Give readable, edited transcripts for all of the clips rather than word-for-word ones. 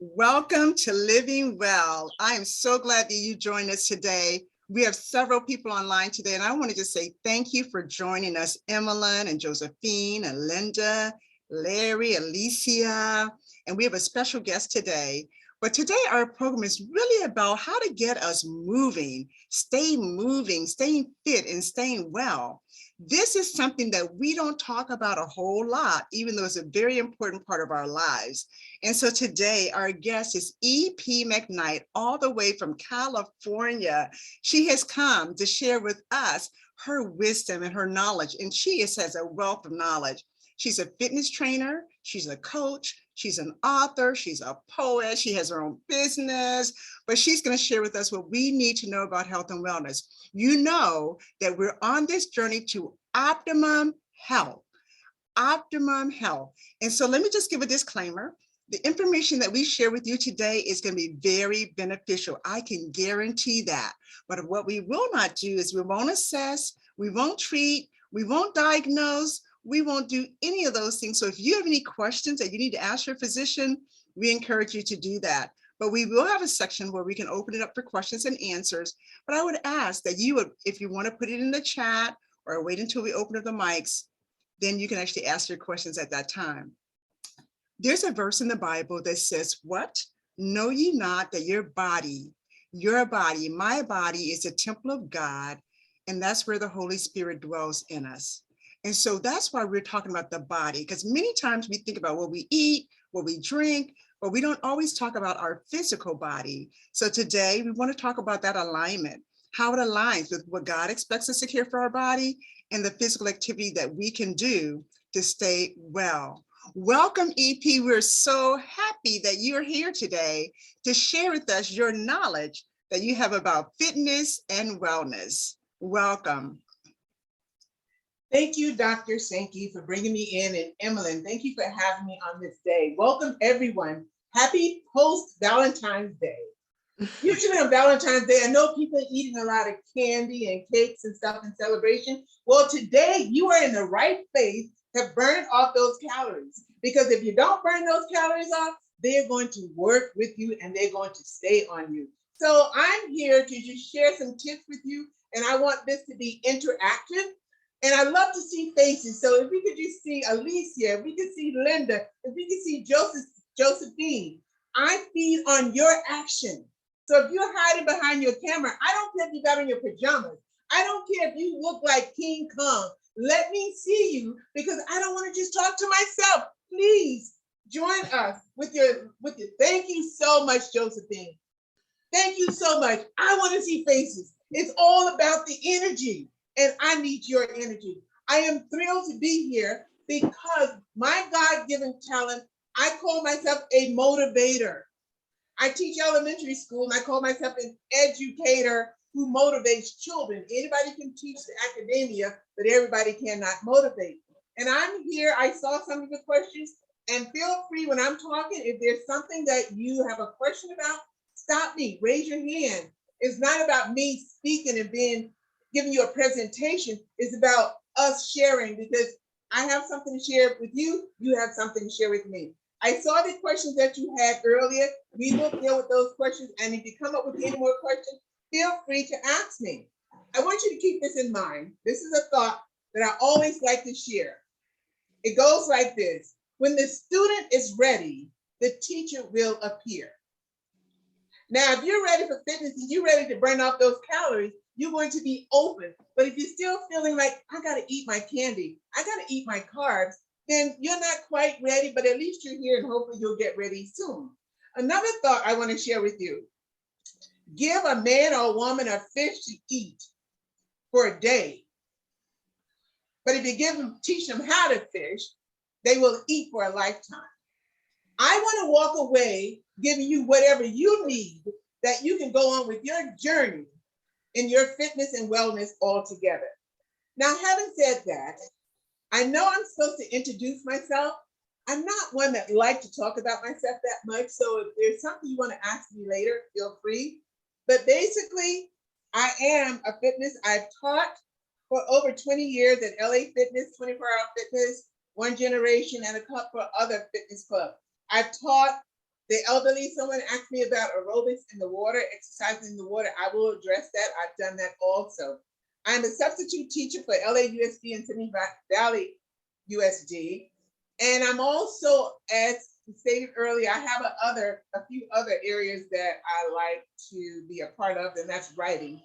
Welcome to Living Well. I am so glad that you joined us today. We have several people online today, and I want to just say thank you for joining us, Emmeline and Josephine and Linda, Larry, Alicia, and we have a special guest today. But today our program is really about how to get us moving, staying fit, and staying well. This is something that we don't talk about a whole lot, even though it's a very important part of our lives. And so today our guest is E.P. McKnight, all the way from California. She has come to share with us her wisdom and her knowledge, and she has a wealth of knowledge. She's a fitness trainer, she's a coach, she's an author, she's a poet, she has her own business, but she's going to share with us what we need to know about health and wellness. You know that we're on this journey to optimum health. And so let me just give a disclaimer. The information that we share with you today is going to be very beneficial. I can guarantee that. But what we will not do is we won't assess, we won't treat, we won't diagnose, we won't do any of those things. So if you have any questions that you need to ask your physician, we encourage you to do that. But we will have a section where we can open it up for questions and answers. But I would ask that you would, if you want to put it in the chat or wait until we open up the mics, then you can actually ask your questions at that time. There's a verse in the Bible that says, what? Know ye not that your body, my body is a temple of God, and that's where the Holy Spirit dwells in us. And so that's why we're talking about the body, because many times we think about what we eat, what we drink, but we don't always talk about our physical body. So today we want to talk about that alignment, how it aligns with what God expects us to care for our body and the physical activity that we can do to stay well. Welcome, EP. We're so happy that you're here today to share with us your knowledge that you have about fitness and wellness. Welcome. Thank you, Dr. Sankey, for bringing me in, and Emmeline, thank you for having me on this day. Welcome, everyone. Happy post-Valentine's Day. Usually on Valentine's Day, I know people are eating a lot of candy and cakes and stuff in celebration. Well, today you are in the right place to burn off those calories, because if you don't burn those calories off, they're going to work with you and they're going to stay on you. So I'm here to just share some tips with you, and I want this to be interactive. And I love to see faces. So if we could just see Alicia, if we could see Linda, if we could see Josephine, I feed on your action. So if you're hiding behind your camera, I don't care if you got on your pajamas. I don't care if you look like King Kong. Let me see you, because I don't want to just talk to myself. Please join us with your. Thank you so much, Josephine. Thank you so much. I want to see faces. It's all about the energy, and I need your energy. I am thrilled to be here because my God-given talent, I call myself a motivator. I teach elementary school, and I call myself an educator who motivates children. Anybody can teach the academia, but everybody cannot motivate. And I'm here. I saw some of the questions, and feel free when I'm talking, if there's something that you have a question about, stop me, raise your hand. It's not about me speaking and giving you a presentation. It's about us sharing, because I have something to share with you. You have something to share with me. I saw the questions that you had earlier. We will deal with those questions. And if you come up with any more questions, feel free to ask me. I want you to keep this in mind. This is a thought that I always like to share. It goes like this. When the student is ready, the teacher will appear. Now, if you're ready for fitness and you're ready to burn off those calories, you're going to be open. But if you're still feeling like, I got to eat my candy, I got to eat my carbs, then you're not quite ready, but at least you're here, and hopefully you'll get ready soon. Another thought I want to share with you. Give a man or a woman a fish to eat for a day. But if you teach them how to fish, they will eat for a lifetime. I want to walk away giving you whatever you need that you can go on with your journey in your fitness and wellness all together. Now, having said that, I know I'm supposed to introduce myself. I'm not one that likes to talk about myself that much. So if there's something you want to ask me later, feel free. But basically, I am a fitness. I've taught for over 20 years at LA Fitness, 24-Hour Fitness, One Generation, and a couple of other fitness clubs. I've taught The elderly, someone asked me about aerobics in the water, exercising in the water. I will address that. I've done that also. I'm a substitute teacher for LAUSD and Simi Valley USD. And I'm also, as stated earlier, I have a few other areas that I like to be a part of, and that's writing,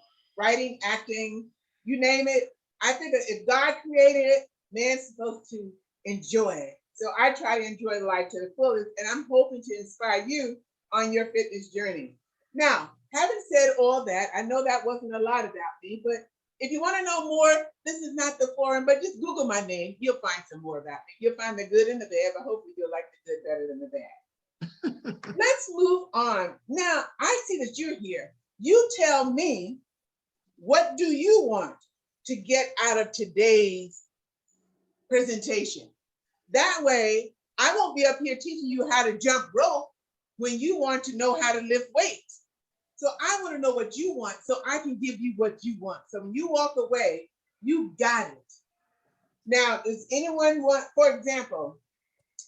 acting, you name it. I think that if God created it, man's supposed to enjoy it. So I try to enjoy life to the fullest, and I'm hoping to inspire you on your fitness journey. Now, having said all that, I know that wasn't a lot about me, but if you want to know more, this is not the forum, but just Google my name. You'll find some more about me. You'll find the good and the bad, but hopefully you'll like the good better than the bad. Let's move on. Now, I see that you're here. You tell me, what do you want to get out of today's presentation? That way, I won't be up here teaching you how to jump rope when you want to know how to lift weights. So I want to know what you want so I can give you what you want. So when you walk away, you got it. Now, does anyone want, for example,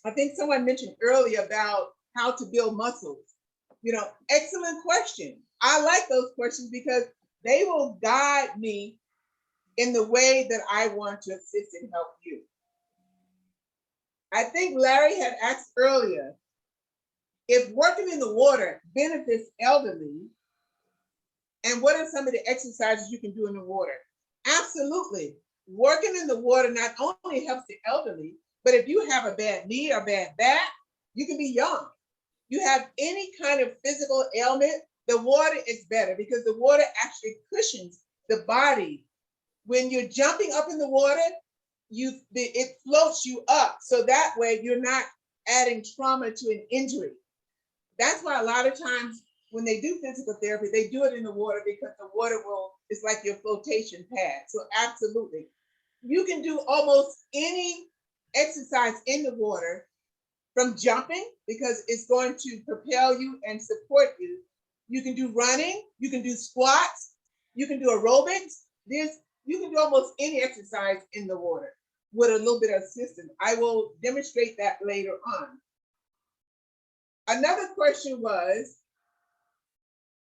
I think someone mentioned earlier about how to build muscles. You know, excellent question. I like those questions because they will guide me in the way that I want to assist and help you. I think Larry had asked earlier, if working in the water benefits elderly, and what are some of the exercises you can do in the water? Absolutely. Working in the water not only helps the elderly, but if you have a bad knee or bad back, you can be young. You have any kind of physical ailment, the water is better because the water actually cushions the body. When you're jumping up in the water, it floats you up. So that way you're not adding trauma to an injury. That's why a lot of times when they do physical therapy, they do it in the water because the water it's like your flotation pad. So absolutely. You can do almost any exercise in the water, from jumping, because it's going to propel you and support you. You can do running, you can do squats, you can do aerobics. You can do almost any exercise in the water with a little bit of assistance. I will demonstrate that later on. Another question was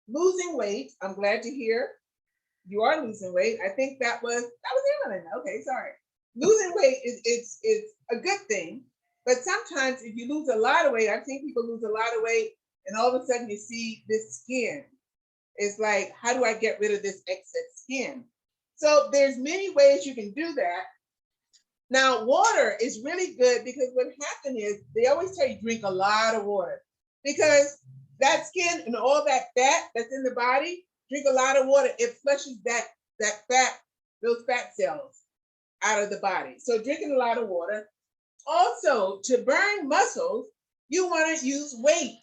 losing weight. I'm glad to hear you are losing weight. I think that was Evelyn. Okay, sorry. Losing weight is a good thing, but sometimes if you lose a lot of weight, I've seen people lose a lot of weight, and all of a sudden you see this skin. It's like, how do I get rid of this excess skin? So there's many ways you can do that. Now, water is really good because what happened is they always tell you drink a lot of water because that skin and all that fat that's in the body, drink a lot of water, it flushes that fat, those fat cells out of the body. So drinking a lot of water. Also, to burn muscles, you want to use weight,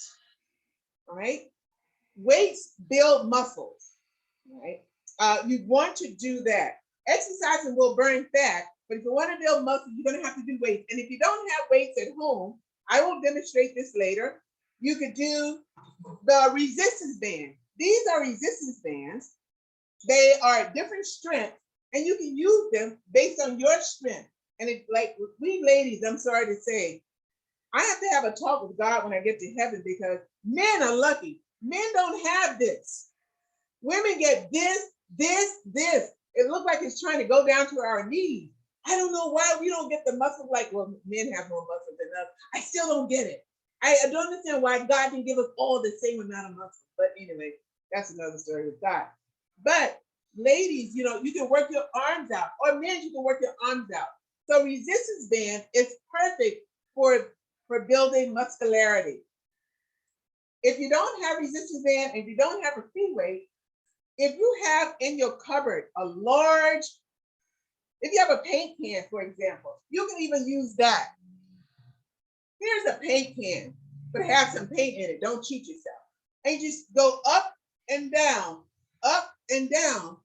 all right? Weights build muscles, right? You want to do that. Exercising will burn fat, but if you want to build muscles, you're going to have to do weights. And if you don't have weights at home, I will demonstrate this later. You could do the resistance band. These are resistance bands. They are different strengths, and you can use them based on your strength. And it's like we ladies, I'm sorry to say, I have to have a talk with God when I get to heaven because men are lucky. Men don't have this. Women get this. It looks like it's trying to go down to our knees. I don't know why we don't get the muscles like, well, men have more muscles than us. I still don't get it. I don't understand why God didn't give us all the same amount of muscles. But anyway, that's another story with God. But ladies, you can work your arms out, or men, you can work your arms out. So resistance band is perfect for building muscularity. If you don't have resistance band and you don't have a free weight, if you have in your cupboard if you have a paint can, for example, you can even use that. Here's a paint can, but have some paint in it. Don't cheat yourself. And just go up and down, up and down.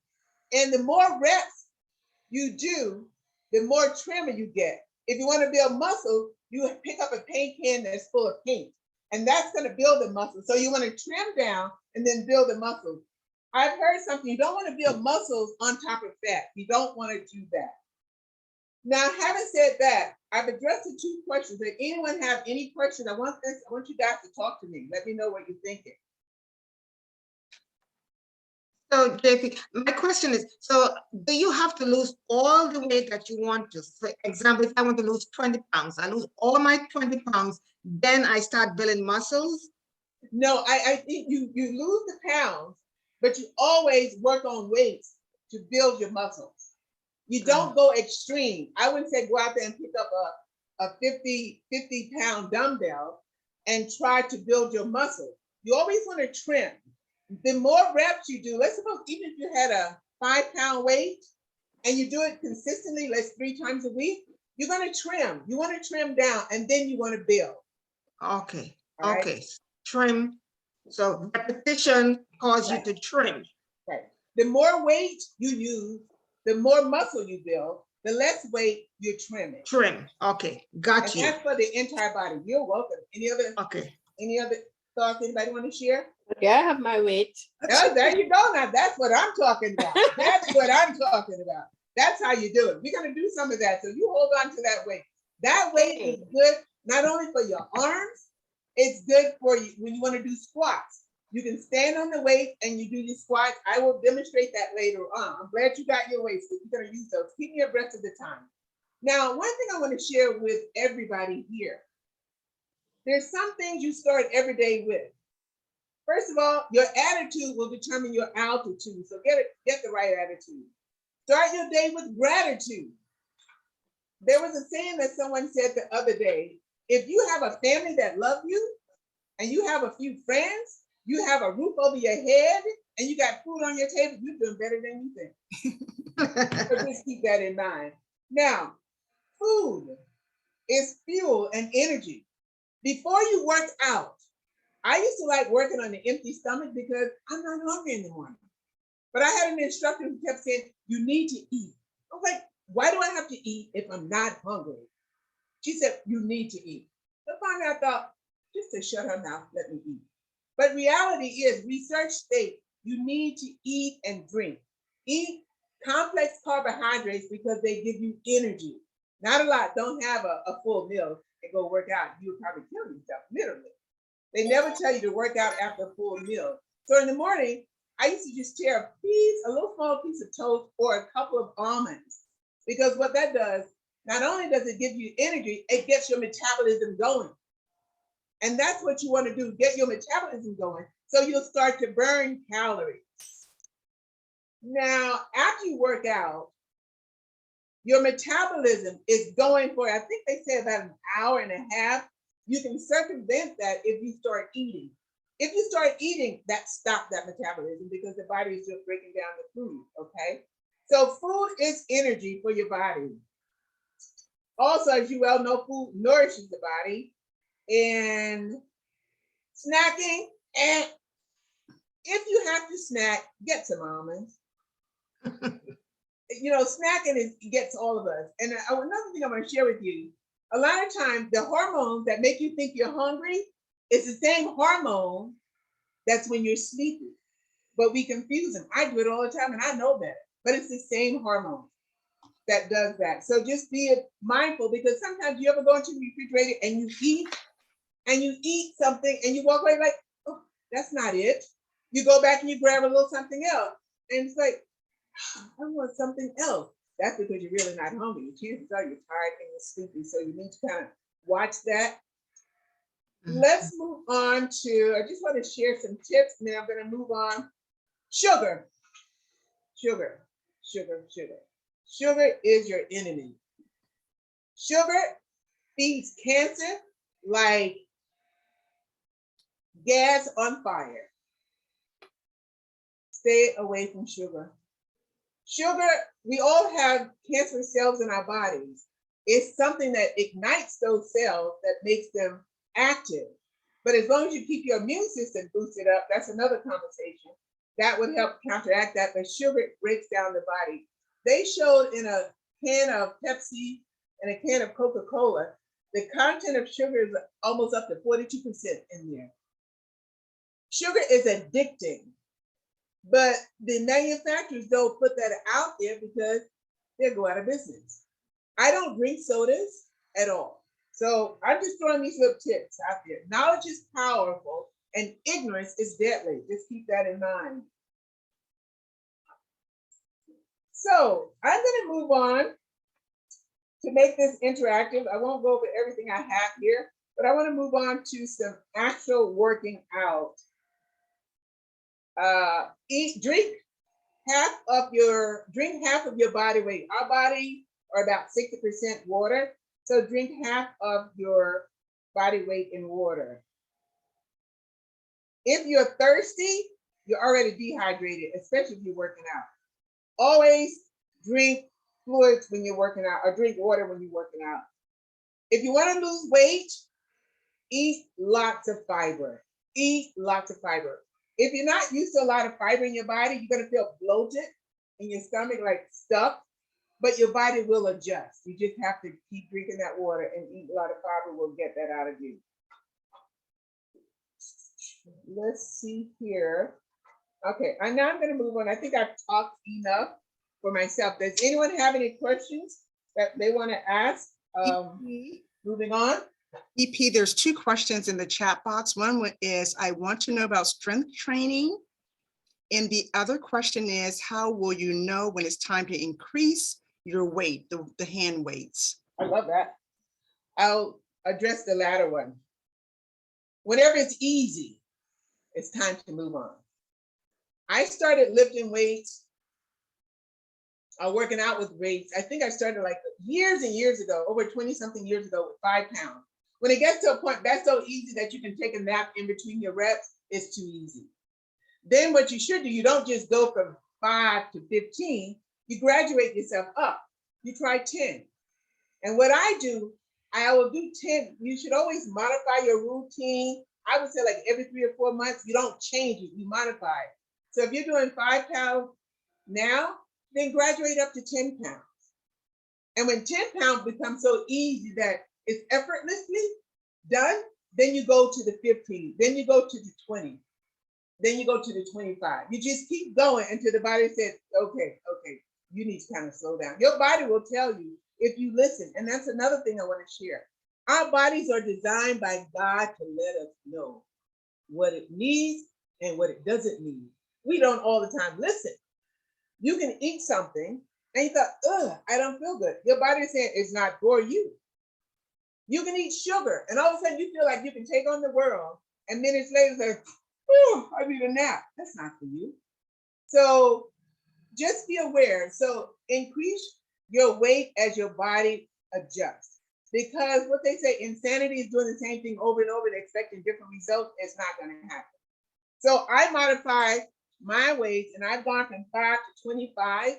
And the more reps you do, the more trimmer you get. If you want to build muscle, you pick up a paint can that's full of paint, and that's going to build the muscle. So you want to trim down and then build the muscle. I've heard something, you don't want to build muscles on top of fat. You don't want to do that. Now, having said that, I've addressed the two questions. Does anyone have any questions? I want you guys to talk to me. Let me know what you're thinking. So JP, my question is, so do you have to lose all the weight that you want to? For example, if I want to lose 20 pounds, I lose all my 20 pounds, then I start building muscles? No, I think you lose the pounds, but you always work on weights to build your muscles. You don't go extreme. I wouldn't say go out there and pick up a 50 pound dumbbell and try to build your muscle. You always want to trim. The more reps you do, let's suppose even if you had a 5 pound weight and you do it consistently, let's 3 times a week, you're going to trim. You want to trim down and then you want to build. Okay, All right? okay, trim. So repetition causes you to trim. Right. The more weight you use, the more muscle you build, the less weight you're trimming. Trim, okay, got And you. that's for the entire body. You're welcome. Any other thoughts anybody want to share? Okay, I have my weight. Oh, there you go. Now that's what I'm talking about. That's what I'm talking about. That's how you do it. We're going to do some of that. So you hold on to that weight. That weight is good not only for your arms, it's good for you when you want to do squats. You can stand on the weight and you do your squats. I will demonstrate that later on. I'm glad you got your weights, so you're going to use those. Keep me abreast of the time. Now, one thing I want to share with everybody here. There's some things you start every day with. First of all, your attitude will determine your altitude. So get the right attitude. Start your day with gratitude. There was a saying that someone said the other day, if you have a family that love you and you have a few friends, you have a roof over your head and you got food on your table, you're doing better than you think. So just keep that in mind. Now, food is fuel and energy. Before you work out, I used to like working on an empty stomach because I'm not hungry in the morning. But I had an instructor who kept saying, you need to eat. I was like, why do I have to eat if I'm not hungry? She said, you need to eat. So finally I thought, just to shut her mouth, let me eat. But reality is, research states you need to eat and drink. Eat complex carbohydrates because they give you energy. Not a lot. Don't have a full meal and go work out. You would probably kill yourself, literally. They never tell you to work out after a full meal. So in the morning, I used to just tear a little small piece of toast or a couple of almonds. Because what that does, not only does it give you energy, it gets your metabolism going. And that's what you want to do, get your metabolism going so you'll start to burn calories. Now, after you work out, your metabolism is going for, I think they say about an hour and a half. You can circumvent that if you start eating. If you start eating, that stops that metabolism because the body is just breaking down the food, okay? So food is energy for your body. Also, as you well know, food nourishes the body. And snacking, and if you have to snack, get some almonds. You know, snacking gets all of us. And another thing I want to share with you, a lot of times the hormones that make you think you're hungry is the same hormone that's when you're sleepy. But we confuse them. I do it all the time and I know better, but it's the same hormone that does that. So just be mindful, because sometimes you ever go into the refrigerator and you eat something and you walk away like, oh, that's not it. You go back and you grab a little something else. And it's like, I want something else. That's because you're really not hungry. Chances are you're tired and you're sleepy. So you need to kind of watch that. Let's move on to, I just want to share some tips and then I'm going to move on. Sugar. Sugar, sugar, sugar. Sugar is your enemy. Sugar feeds cancer like gas on fire. Stay away from sugar. Sugar, we all have cancer cells in our bodies. It's something that ignites those cells that makes them active. But as long as you keep your immune system boosted up, that's another conversation. That would help counteract that, but sugar breaks down the body. They showed in a can of Pepsi and a can of Coca-Cola, the content of sugar is almost up to 42% in there. Sugar is addicting, but the manufacturers don't put that out there because they'll go out of business. I don't drink sodas at all. So I'm just throwing these little tips out there. Knowledge is powerful and ignorance is deadly. Just keep that in mind. So I'm going to move on to make this interactive. I won't go over everything I have here, but I want to move on to some actual working out. Drink half of your body weight. Our body are about 60% water. So drink half of your body weight in water. If you're thirsty, you're already dehydrated, especially if you're working out. Always drink fluids when you're working out, or drink water when you're working out. If you want to lose weight, eat lots of fiber. Eat lots of fiber. If you're not used to a lot of fiber in your body, you're going to feel bloated in your stomach, like stuffed, but your body will adjust. You just have to keep drinking that water and eat a lot of fiber. Will get that out of you. Let's see here. Okay, and now I'm going to move on. I think I've talked enough for myself. Does anyone have any questions that they want to ask? Moving on. EP, there's two questions in the chat box. One is, I want to know about strength training. And the other question is, how will you know when it's time to increase your weight, the hand weights? I love that. I'll address the latter one. Whenever it's easy, it's time to move on. I started lifting weights, working out with weights. I think I started like years and years ago, over 20 something years ago, with 5 pounds. When it gets to a point that's so easy that you can take a nap in between your reps, it's too easy. Then what you should do, you don't just go from 5 to 15, you graduate yourself up. You try 10. And what I do, I will do 10. You should always modify your routine. I would say like every 3 or 4 months, you don't change it, you modify it. So if you're doing 5 pounds now, then graduate up to 10 pounds. And when 10 pounds becomes so easy that it's effortlessly done, then you go to the 15, then you go to the 20, then you go to the 25. You just keep going until the body says, okay, you need to kind of slow down. Your body will tell you if you listen. And that's another thing I want to share. Our bodies are designed by God to let us know what it needs and what it doesn't need. We don't all the time listen. You can eat something and you thought, I don't feel good. Your body is saying it's not for you. You can eat sugar and all of a sudden you feel like you can take on the world, and minutes later say, I need a nap. That's not for you. So just be aware. So increase your weight as your body adjusts. Because what they say, insanity is doing the same thing over and over and expecting different results. It's not going to happen. So I modified my weight and I've gone from 5 to 25.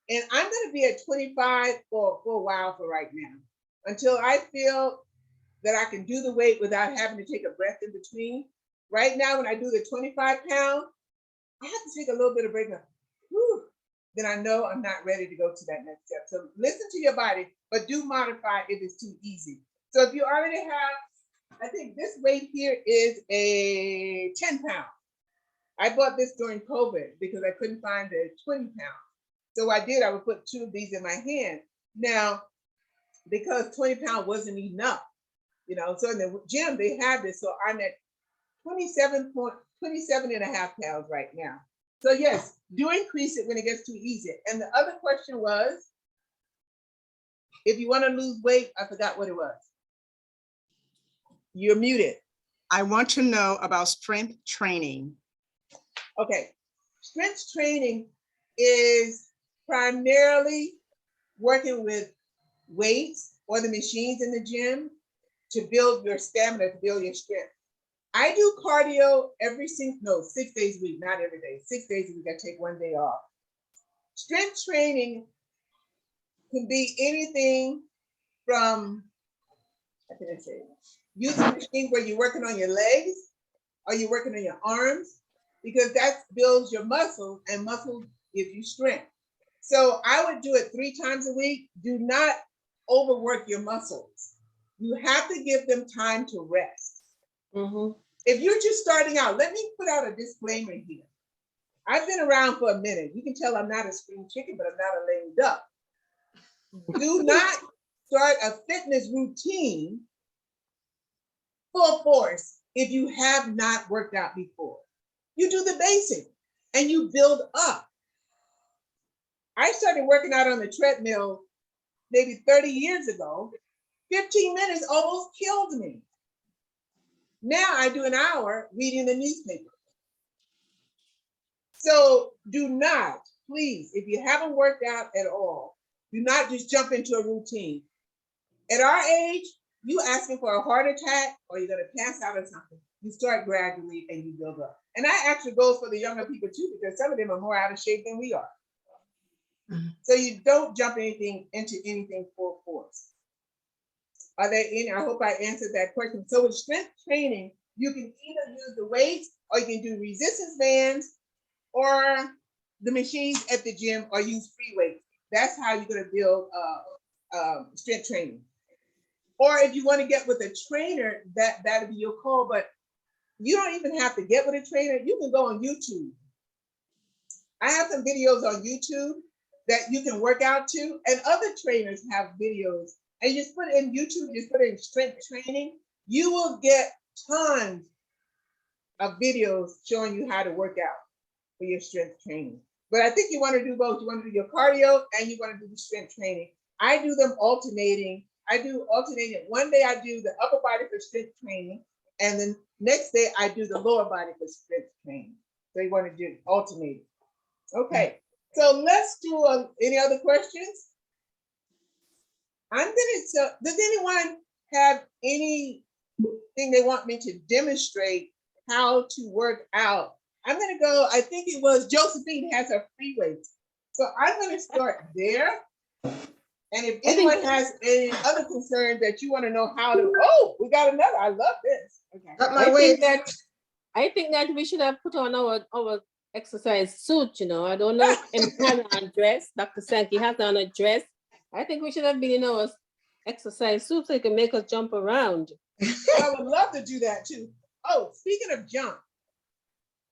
And I'm going to be at 25 for a while for right now, until I feel that I can do the weight without having to take a breath in between. Right now, when I do the 25 pound, I have to take a little bit of break. Then I know I'm not ready to go to that next step. So listen to your body, but do modify if it's too easy. So if you already have, I think this weight here is a 10 pound. I bought this during COVID because I couldn't find the 20 pound. So I would put 2 of these in my hand. Now, because 20 pound wasn't enough, so in the gym, they have this. So I'm at 27 and a half pounds right now. So yes, do increase it when it gets too easy. And the other question was, if you want to lose weight, I forgot what it was. You're muted. I want to know about strength training. Okay, strength training is primarily working with weights or the machines in the gym to build your stamina, to build your strength. I do cardio 6 days a week, not every day. 6 days a week, I take 1 day off. Strength training can be anything from, how can I say, using a machine where you're working on your legs or you're working on your arms, because that builds your muscles and muscles give you strength. So I would do it 3 times a week. Do not overwork your muscles. You have to give them time to rest. Mm-hmm. If you're just starting out, let me put out a disclaimer here. I've been around for a minute. You can tell I'm not a spring chicken, but I'm not a lame duck. Do not start a fitness routine full force if you have not worked out before. You do the basic and you build up. I started working out on the treadmill maybe 30 years ago. 15 minutes almost killed me. Now I do an hour reading the newspaper. So do not, please, if you haven't worked out at all, do not just jump into a routine. At our age, you asking for a heart attack or you're gonna pass out or something. You start gradually and you build up. And that actually goes for the younger people too, because some of them are more out of shape than we are. So you don't jump into anything full force. Are there any? I hope I answered that question. So with strength training, you can either use the weights or you can do resistance bands or the machines at the gym or use free weights. That's how you're going to build strength training. Or if you want to get with a trainer, that'll be your call. But you don't even have to get with a trainer. You can go on YouTube. I have some videos on YouTube that you can work out to, and other trainers have videos. And you just put it in YouTube, just put it in strength training, you will get tons of videos showing you how to work out for your strength training. But I think you want to do both. You want to do your cardio and you want to do the strength training. I do them alternating. One day I do the upper body for strength training, and then next day I do the lower body for strength training. So you want to do alternating. Okay, so let's do any other questions? Does anyone have anything they want me to demonstrate how to work out? I'm gonna go, I think it was Josephine has her free weights. So I'm gonna start there. And if anyone has any other concerns that you wanna know how to, oh, we got another, I love this. Okay. Got my weight. I think that we should have put on our exercise suit, you know. I don't know if has on a dress. Dr. Sankey has on a dress. I think we should have been in our exercise suit so it can make us jump around. I would love to do that too. Oh, speaking of jump,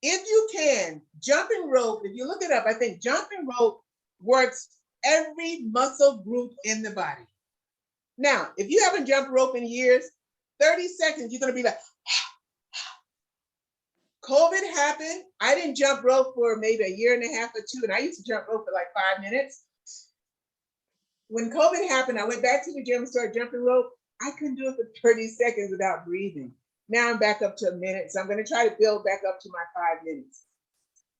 if you can, jumping rope, if you look it up, I think jumping rope works every muscle group in the body. Now, if you haven't jumped rope in years, 30 seconds, you're gonna be like, COVID happened. I didn't jump rope for maybe a year and a half or two, and I used to jump rope for like 5 minutes. When COVID happened, I went back to the gym and started jumping rope. I couldn't do it for 30 seconds without breathing. Now I'm back up to a minute, so I'm gonna try to build back up to my 5 minutes.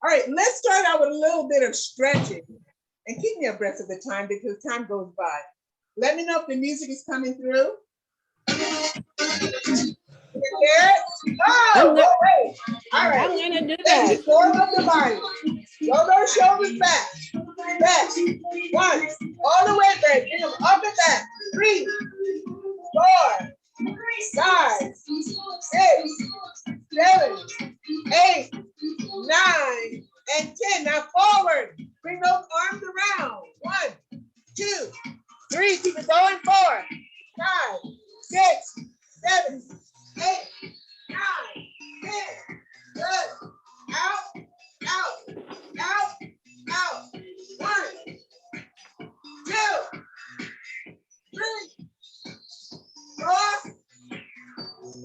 All right, let's start out with a little bit of stretching and keep me abreast of the time because time goes by. Let me know if the music is coming through. Oh, wait. All right. I'm gonna do that. Forward of the body. Roll those shoulders back. Back. One. All the way back. Bring them up and back. 3, 4, 5, 6, 7, 8, 9, and 10. Now forward. Bring those arms around. 1, 2, 3. Keep it going. 4, 5, 6, 7, 8, 9, 10. Good. Out, out, out, out. 1, 2, 3, 4,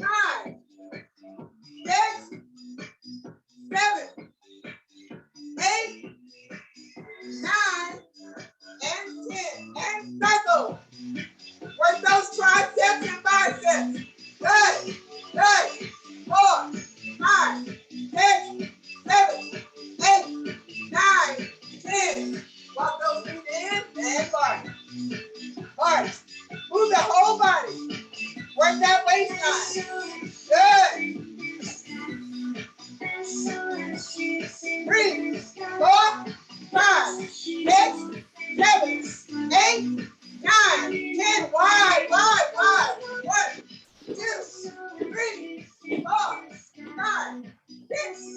5, 6, 7, 8, 9, and 10. And cycle. Work those triceps and biceps. Good. Good. 4, 5, 6, 7, 8, 9, 10. Walk those feet in and march. March. Move the whole body. Work that waistline. Good. 3, 4, 5, 6, 7, 8, 9, 10. Wide, wide, wide. 1, 2, 3, 4, 5, 6,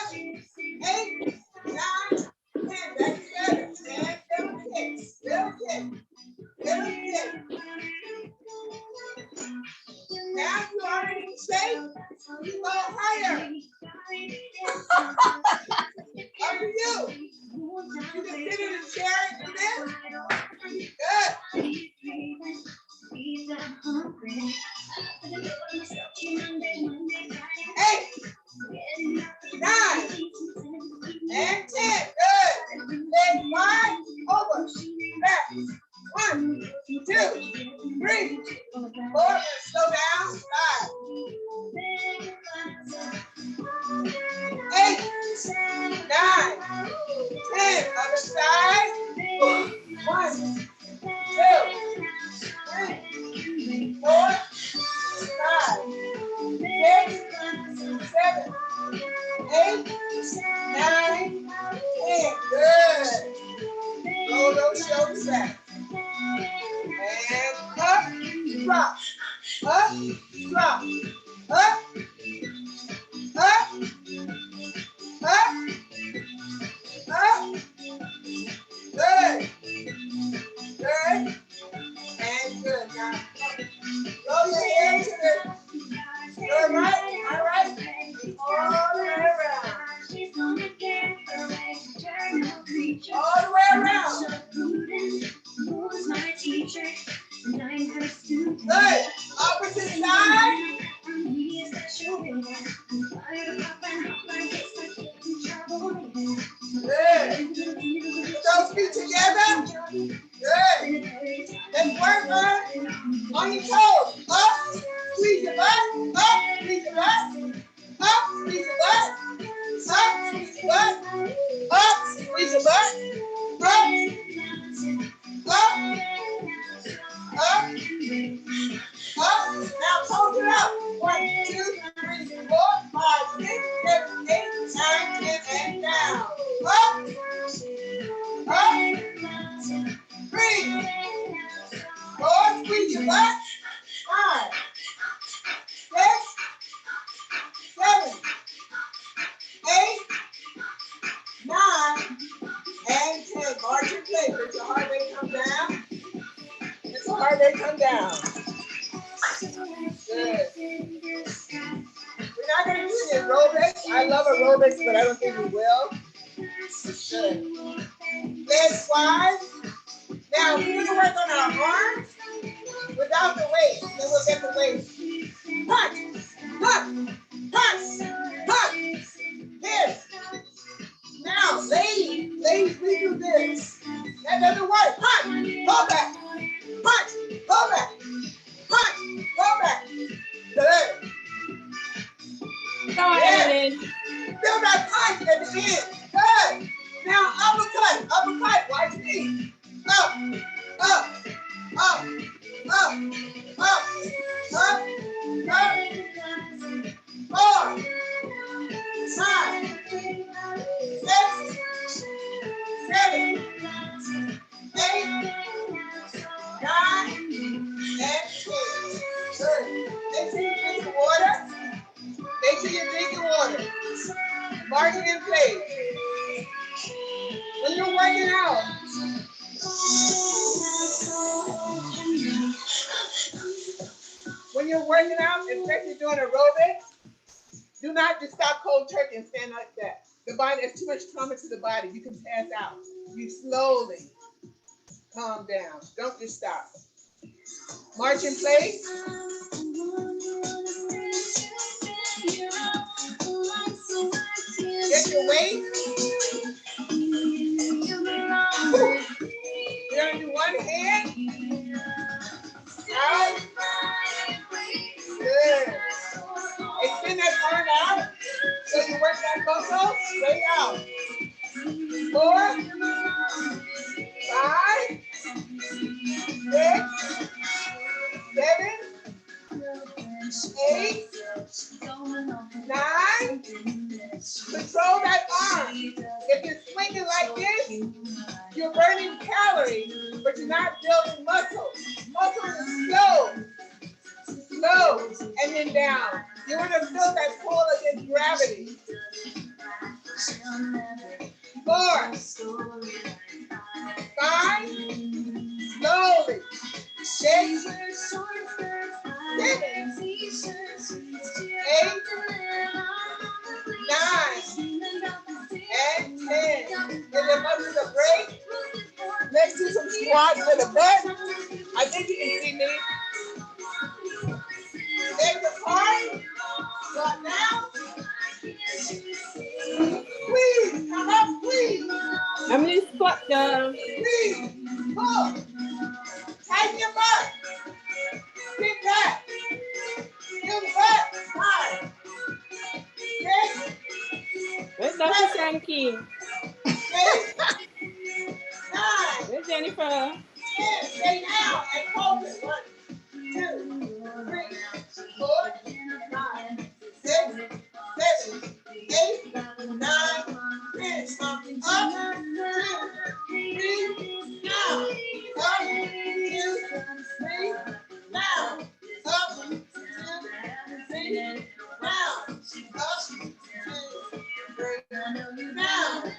7, 8, 9, 10. That's better. And little kick. Little kick. Little kick. Now you are in shape. You go higher. Up to you. You can sit in a chair and do this. Good. Other side. 1, 2, 3, 4, 5, 6, 7, 8, 9, 10. Good. Roll those shoulders back. And up, drop. Up, drop. Up, up, up, up. Good. Good. And good. Now, roll your head to the right. All right. All the way around. All the way around. Good. Opposite side. Good. Put those feet together. Good. Let's work on your toes. Up, squeeze your butt. Up, squeeze your butt. Up, squeeze your butt. Up, squeeze your butt. Up, squeeze your butt. Up, up, up. Now toes it up. 1, 2, 3, 4, 5, 6, 7, 8, 9, 10, and down. Up, up. 3, 4, squeeze your butt. 5, 6, 7, 8, 9, and 10. March your plate. Let your heart rate come down. Let your heart rate come down. Good. We're not going to do the aerobics. I love aerobics, but I don't think we will. Good. Legs wide. Now, we're going to work on our arms without the weight. Then we'll get the weight. Punch, punch, punch, punch. This. Now, ladies, we do this. That doesn't work. Punch, go back. Punch, go back. Punch, go back. Good. Yes. Feel that punch at the end. Good. Now, uppercut. Watch me. Up, up, up, up, up, up, up. 4, 5, 6, 7, 8, 9, and 10. Good. Make sure you drink the water. Make sure you drink the water. Mark it in place. When you're working out, especially doing aerobics, do not just stop cold turkey and stand like that. The body, there's too much trauma to the body. You can pass out. You slowly calm down. Don't just stop. March in place. Get your weight. You're going to do one hand. Out. Good. Extend that arm out. So you work that muscle straight out. 4, 5, 6, 7, 8, 9. Control that arm. If you're swinging like this, you're burning calories, but you're not building muscle. Muscle is slow, and then down. You want to feel that pull against gravity. 4, 5, slowly. 6, 7, 8, 9, and 10. Give your muscles a break. Let's do some squats with the butt. I think you can see me. Legs apart. Squat down. Squeeze. Come up, squeeze. How many squats, Squeeze. Pull. Tighten your butt. Sit back. Feel the butt. 5, 6, Where's Dr. Sankey? 8, Jennifer. Yeah, stay down and hold it. 1, 2, 3, 4, 5, 6, 7, 8, 9, 10. Up, 2, 3, down. Up, 2, 3, down. Up, 2, 3, down. Up, 2, 3, down.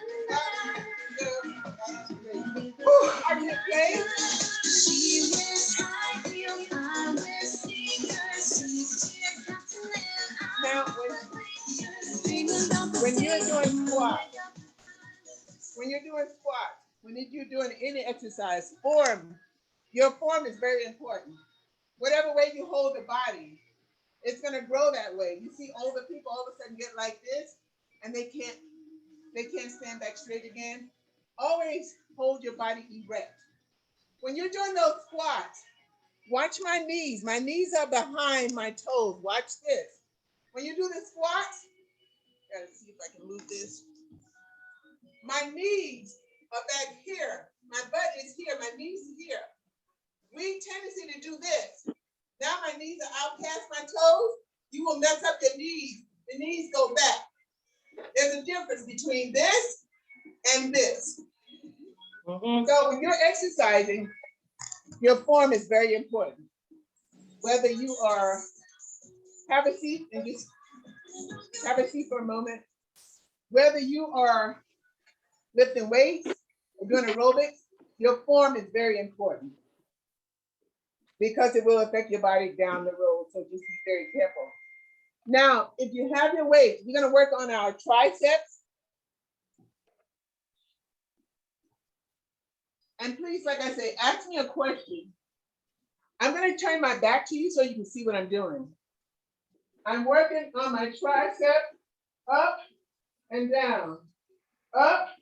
Are you okay? Now, when you're doing squats, when you're doing any exercise, your form is very important. Whatever way you hold the body, it's going to grow that way. You see older people all of a sudden get like this, and they can't stand back straight again. Always hold your body erect. When you're doing those squats, watch my knees. My knees are behind my toes. Watch this. When you do the squats, gotta see if I can move this. My knees are back here. My butt is here. My knees are here. We tendency to do this. Now my knees are out past my toes. You will mess up your knees. The knees go back. There's a difference between this and this. So when you're exercising, your form is very important. Whether you are, have a seat and just have a seat for a moment. Whether you are lifting weights or doing aerobics, your form is very important because it will affect your body down the road. So just be very careful. Now, if you have your weights, we're going to work on our triceps. And please, like I say, ask me a question. I'm going to turn my back to you so you can see what I'm doing. I'm working on my tricep, up and down, up,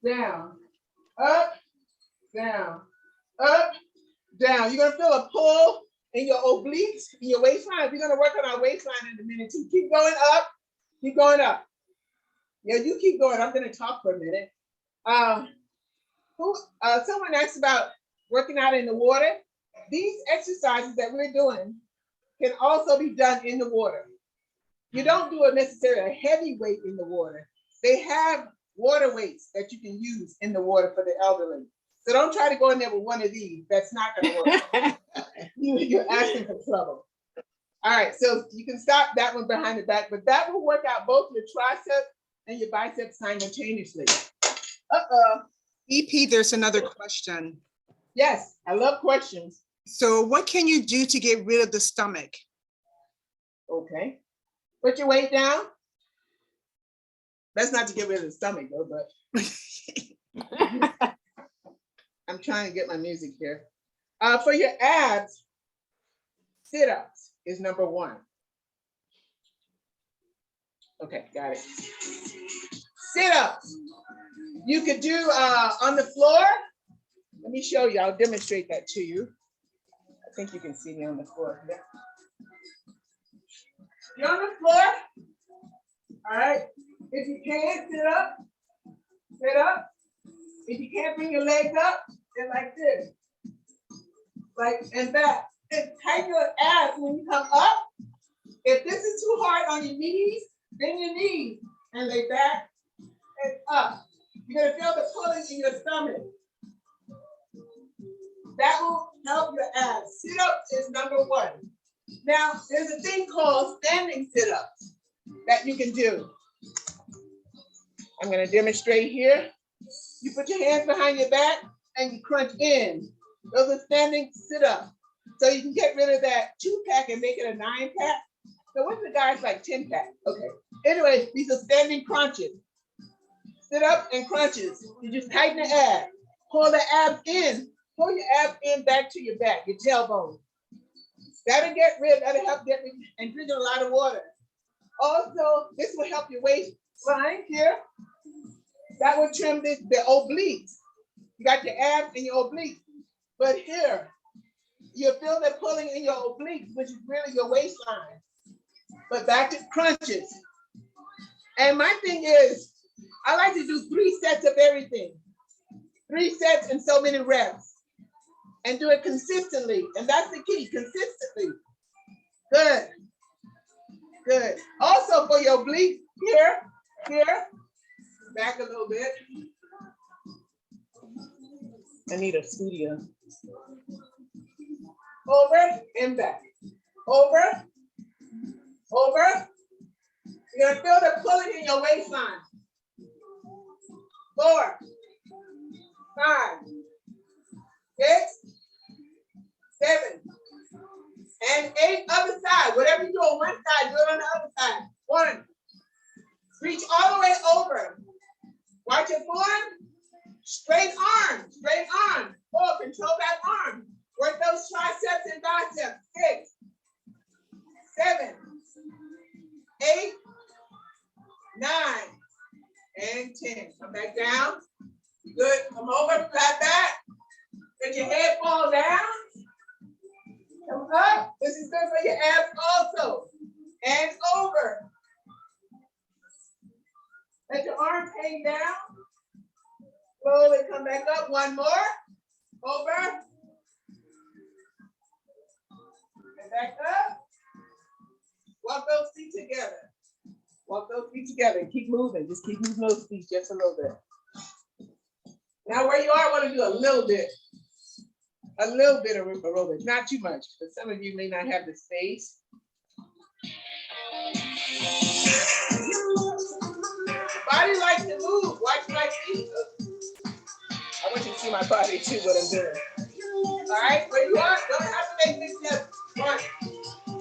down, up, down, up, down. You're going to feel a pull in your obliques, in your waistline. We're going to work on our waistline in a minute too. Keep going up, keep going up. Yeah, you keep going. I'm going to talk for a minute. Someone asked about working out in the water. These exercises that we're doing can also be done in the water. You don't do a necessarily a heavy weight in the water. They have water weights that you can use in the water for the elderly. So don't try to go in there with one of these. That's not going to work. You're asking for trouble. All right, so you can stop that one behind the back, but that will work out both your triceps and your biceps simultaneously. EP, there's another question. Yes, I love questions. So what can you do to get rid of the stomach? Okay. Put your weight down. That's not to get rid of the stomach though, but I'm trying to get my music here. For your abs, sit-ups is number 1. Okay, got it. Sit-ups. You could do on the floor. Let me show you. I'll demonstrate that to you. I think you can see me on the floor. Yeah. You're on the floor. All right. If you can, sit up. Sit up. If you can't bring your legs up, sit like this. Like and back. And tighten your abs when you come up. If this is too hard on your knees, bend your knees and lay back and up. You're going to feel the pulling in your stomach. That will help your abs. Sit-up is number 1. Now, there's a thing called standing sit-ups that you can do. I'm going to demonstrate here. You put your hands behind your back and you crunch in. Those are standing sit-ups. So you can get rid of that 2-pack and make it a 9-pack. So what's the guys like 10-pack? Okay. Anyway, these are standing crunches. Sit up and crunches. You just tighten the abs. Pull the abs in. Pull your abs in back to your back, your tailbone. That'll help get rid and drink a lot of water. Also, this will help your waistline here. That will trim the obliques. You got your abs and your obliques. But here, you feel the pulling in your obliques, which is really your waistline. But back to crunches. And my thing is, I like to do 3 sets of everything. 3 sets and so many reps. And do it consistently. And that's the key, consistently. Good. Good. Also for your oblique, here, back a little bit. I need a studio. Over and back. Over. You're gonna feel the pulling in your waistline. 4, 5, 6, 7, and 8. Other side. Whatever you do on one side, do it on the other side. 1. Reach all the way over. Watch your form. Straight arm. 4. Control that arm. Work those triceps and biceps. 6, 7, 8, 9, and 10. Come back down. Good. Come over, flat back. Let your head fall down. Come up. This is good for your abs also. And over. Let your arms hang down. Slowly come back up. 1 more. Over. And back up. Walk those feet together. Keep moving. Just keep moving those feet just a little bit. Now where you are, I want to do a little bit of aerobics, not too much, but some of you may not have the space. Body likes to move. Watch my feet. I want you to see my body too, what I'm doing. All right, where you are, don't have to make big steps. 1, 2.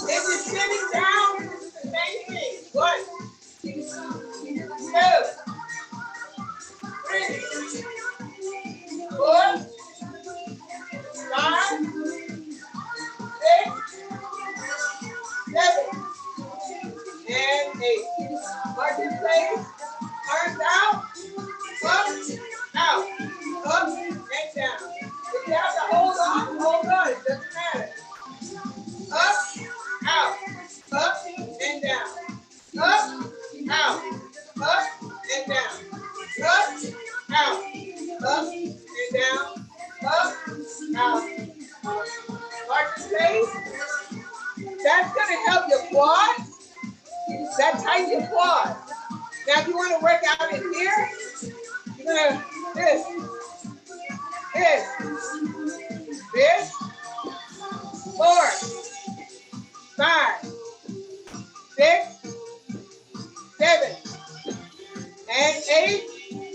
If you're sitting down, it's the same thing. 1, 2, 3, 4, 5, 6, 7, and 8. March in place. Arms out. Up, out, and down. If you have to hold on. It doesn't matter. Up, out, and down. Up, out, and down. Up, out, and down. Up, out. March in place. That's going to help your quad. That tightens your quad. Now, if you want to work out in here, you're going to this, 4, 5, 6, 7, and 8.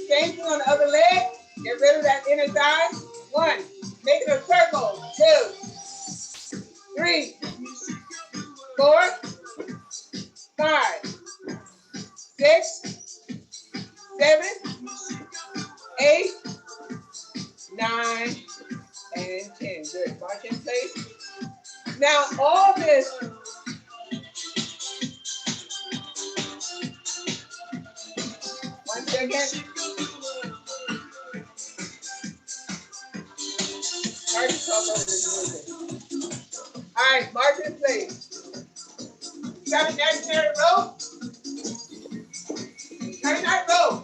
Same thing on the other leg. Get rid of that inner thigh. 1, make it a circle. 2, 3, 4, 5, 6, 7, 8, 9, and 10. Good. March in place. Now all this. One second. Hard to talk over this movement. All right, march in place. Got an imaginary rope? Imaginary rope.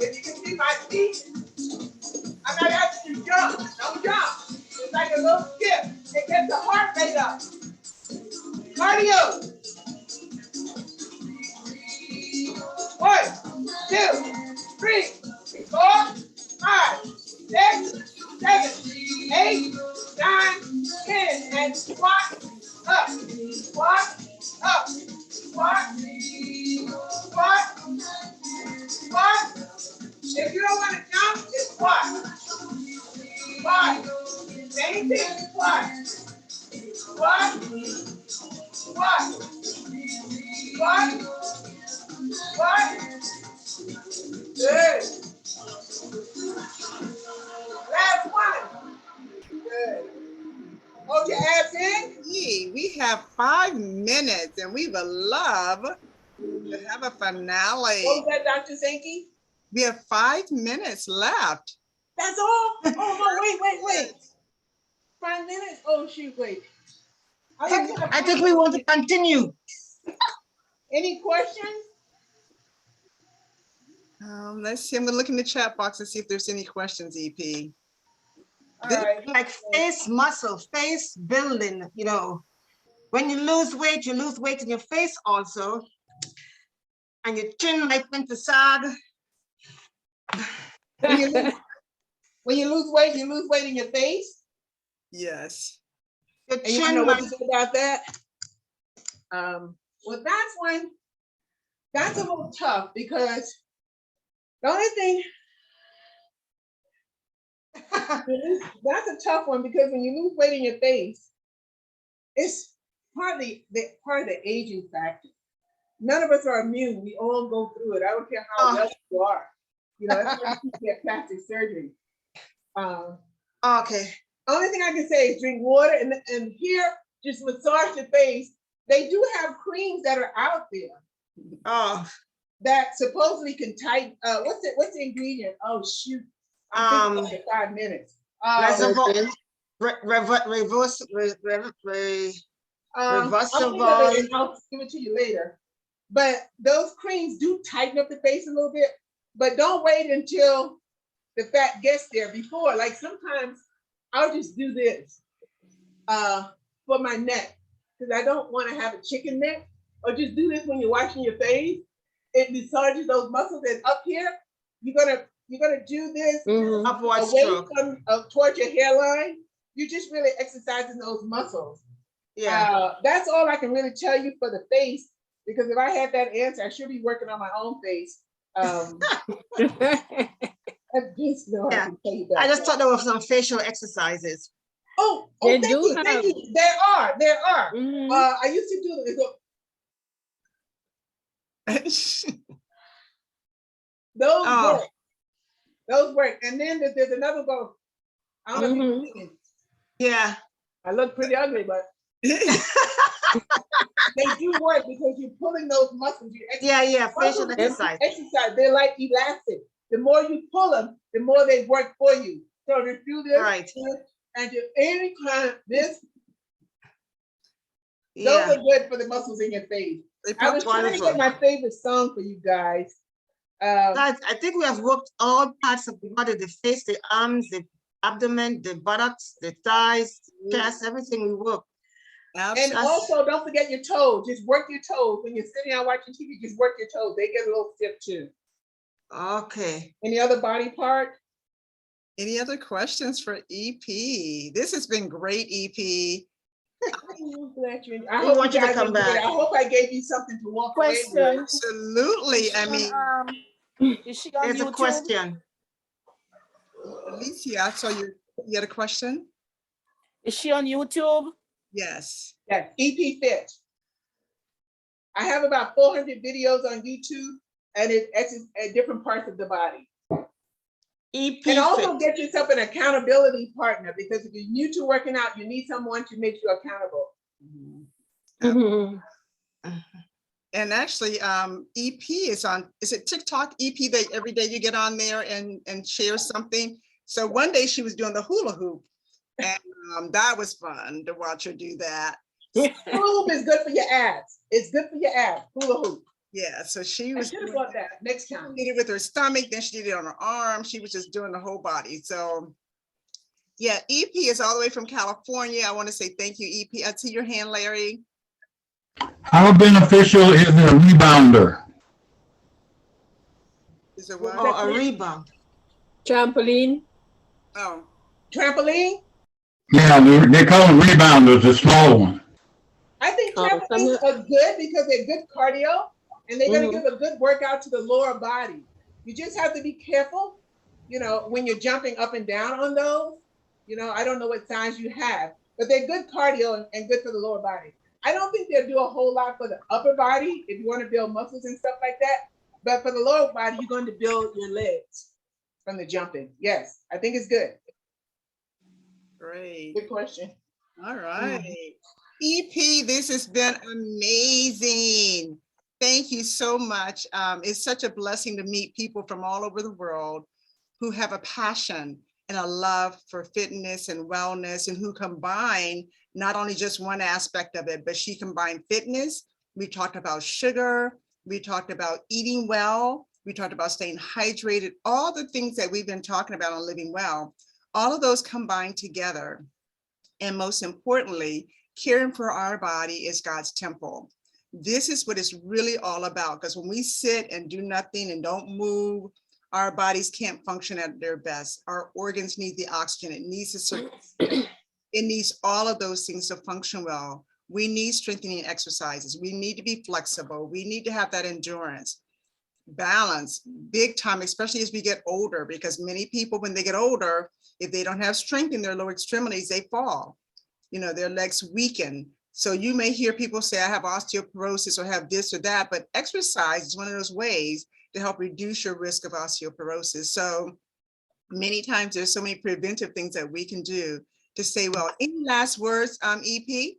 If you can see my feet, I'm not asking you to jump. Don't jump. It's like a little skip. It gets the heart rate up. Cardio. 1, 2, 3, 4, 5, 6, 7, 8, 9, 10, and squat up, squat up, squat, squat, squat. If you don't want to jump, it's squat. Squat. Same thing, squat. Squat. Squat. Squat. Squat. Good. Last one. Good. Hold your abs in. We have 5 minutes and we would love to have a finale. What was that, Dr. Sankey? We have 5 minutes left. That's all? Oh, no, wait. 5 minutes? Oh, shoot, wait. I think we want to continue. Any questions? Let's see, I'm gonna look in the chat box and see if there's any questions, EP. All right. Like face muscle, face building, you know. When you lose weight in your face also. And your chin might tend to sag. When you lose weight, you lose weight in your face. Yes. Your And you want to chin know what might, to do about that? Well, that's a little tough because the only thing, that's a tough one because when you lose weight in your face, it's partly part of the aging factor. None of us are immune. We all go through it. I don't care how well you are. You know, that's why you get plastic surgery. okay. Only thing I can say is drink water and here, just massage your face. They do have creams that are out there Oh, that supposedly can tighten. What's the ingredient? Oh shoot! I'm thinking about it in 5 minutes. Reversible. I'll give it to you later. But those creams do tighten up the face a little bit. But don't wait until the fat gets there before. Like sometimes I'll just do this for my neck because I don't want to have a chicken neck. Or just do this when you're washing your face. It massages those muscles. And up here, you're gonna do this Upward away stroke. from towards your hairline. You're just really exercising those muscles. Yeah. That's all I can really tell you for the face. Because if I had that answer, I should be working on my own face. I just know I can tell you that. I just thought there were some facial exercises. Oh, They thank do you, have. thank you. There are. Mhm. I used to do this. Those work. Those work. And then there's another go. I don't know if you've seen it. Yeah. I look pretty ugly, but they do work because you're pulling those muscles. Facial exercise. Exercise. They're like elastic. The more you pull them, the more they work for you. So if you do this, and do any kind of this, those are good for the muscles in your face. I was trying to get my favorite song for you guys. Guys, I think we have worked all parts of the body, the face, the arms, the abdomen, the buttocks, the thighs, chest, everything we work. And also don't forget your toes. Just work your toes. When you're sitting out watching TV, just work your toes. They get a little stiff too. Okay. Any other body part? Any other questions for EP? This has been great, EP. I hope want you to come back. I hope I gave you something to walk away with. Absolutely. I mean, is she on There's YouTube? a question. Alicia, I saw you had a question? Is she on YouTube? Yes. Yes, EP Fit. I have about 400 videos on YouTube and it exercises at different parts of the body. EP And also Fit. get yourself an accountability partner because if you're new to working out, you need someone to make you accountable. And actually, EP is on, is it TikTok, EP, that every day you get on there and share something? So one day she was doing the hula hoop and that was fun to watch her do that. Hula hoop is good for your abs. It's good for your abs, hula hoop. Yeah, so she was doing that next time. She did it with her stomach, then she did it on her arm. She was just doing the whole body. So yeah, EP is all the way from California. I want to say thank you, EP. I see your hand, Larry. How beneficial is a rebounder? Is it what? Oh, a rebound. Trampoline. Oh, trampoline? Yeah, they call them rebounders, the small one. I think trampolines are good because they're good cardio and they're going to give a good workout to the lower body. You just have to be careful, you know, when you're jumping up and down on those. You know, I don't know what size you have, but they're good cardio and good for the lower body. I don't think they'll do a whole lot for the upper body if you want to build muscles and stuff like that. But for the lower body, you're going to build your legs from the jumping. Yes, I think it's good. Great. Good question. All right. EP, this has been amazing. Thank you so much. It's such a blessing to meet people from all over the world who have a passion and a love for fitness and wellness and who combine not only just one aspect of it, but she combined fitness. We talked about sugar. We talked about eating well. We talked about staying hydrated, all the things that we've been talking about on Living Well, all of those combined together. And most importantly, caring for our body is God's temple. This is what it's really all about, because when we sit and do nothing and don't move, our bodies can't function at their best. Our organs need the oxygen. It needs it needs all of those things to function well. We need strengthening exercises. We need to be flexible. We need to have that endurance. Balance, big time, especially as we get older, because many people, when they get older, if they don't have strength in their lower extremities, they fall. You know, their legs weaken. So you may hear people say, I have osteoporosis or have this or that, but exercise is one of those ways to help reduce your risk of osteoporosis. So many times there's so many preventive things that we can do to stay well. Any last words, EP?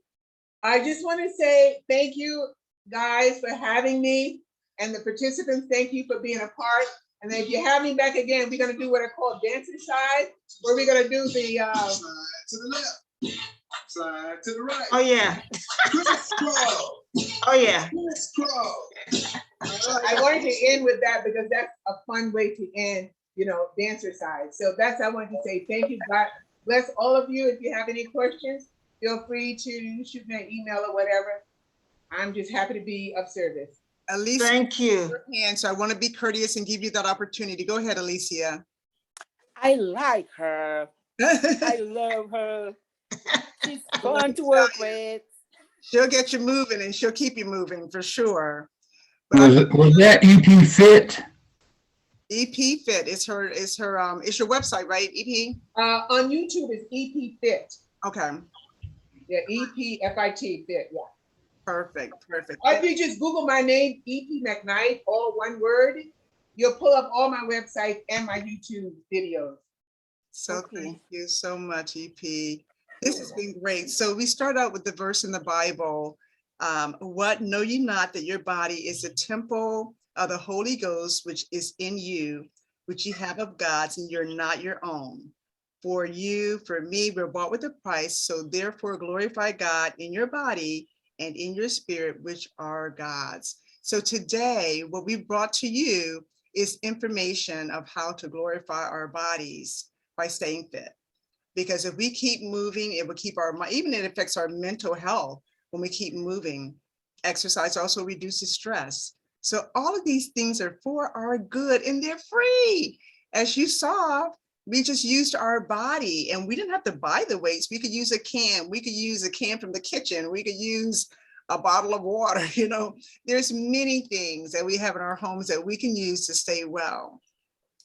I just want to say thank you guys for having me, and the participants, thank you for being a part. And then if you have me back again, we're going to do what I call dancer side, where we're going to do the Slide to the left, slide to the right. Oh, yeah. Crisscross, Oh, yeah. crisscross. I wanted to end with that because that's a fun way to end, you know, dancer side. So that's, I wanted to say thank you. God bless all of you. If you have any questions, feel free to shoot me an email or whatever. I'm just happy to be of service. Alicia, Thank you. and so I want to be courteous and give you that opportunity. Go ahead, Alicia. I like her. I love her. She's fun to work with. She'll get you moving and she'll keep you moving for sure. But Was that EP Fit? EP Fit is it's your website, right? EP? On YouTube is EP Fit. Okay, Yeah, EPFIT Fit. Yeah. perfect. Or if you just Google my name, EP McKnight, all one word, you'll pull up all my websites and my YouTube videos. So Okay. thank you so much, EP. This has been great. So we start out with the verse in the Bible. What know ye not that your body is a temple of the Holy Ghost, which is in you, which you have of God's, and you're not your own. For you, for me, we're bought with a price. So therefore glorify God in your body and in your spirit, which are God's. So today, what we brought to you is information of how to glorify our bodies by staying fit. Because if we keep moving, it will keep even it affects our mental health when we keep moving. Exercise also reduces stress. So all of these things are for our good and they're free. As you saw, we just used our body and we didn't have to buy the weights. We could use a can. We could use a can from the kitchen. We could use a bottle of water. You know, there's many things that we have in our homes that we can use to stay well.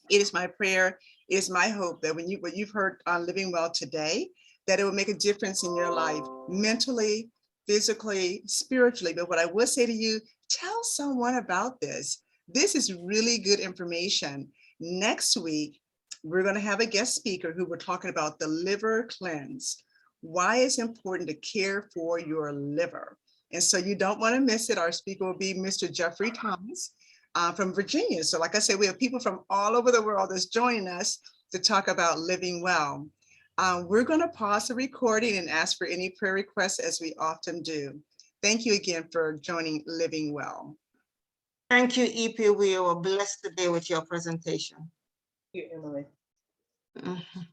It is my prayer, it is my hope that what you've heard on Living Well today, that it will make a difference in your life, mentally, physically, spiritually. But what I will say to you, tell someone about this. This is really good information. Next week, we're going to have a guest speaker who we're talking about the liver cleanse. Why it's important to care for your liver. And so you don't want to miss it. Our speaker will be Mr. Jeffrey Thomas from Virginia. So like I said, we have people from all over the world that's joining us to talk about living well. We're going to pause the recording and ask for any prayer requests as we often do. Thank you again for joining Living Well. Thank you, EP. We were blessed today with your presentation. Thank you, Emily. Mhm.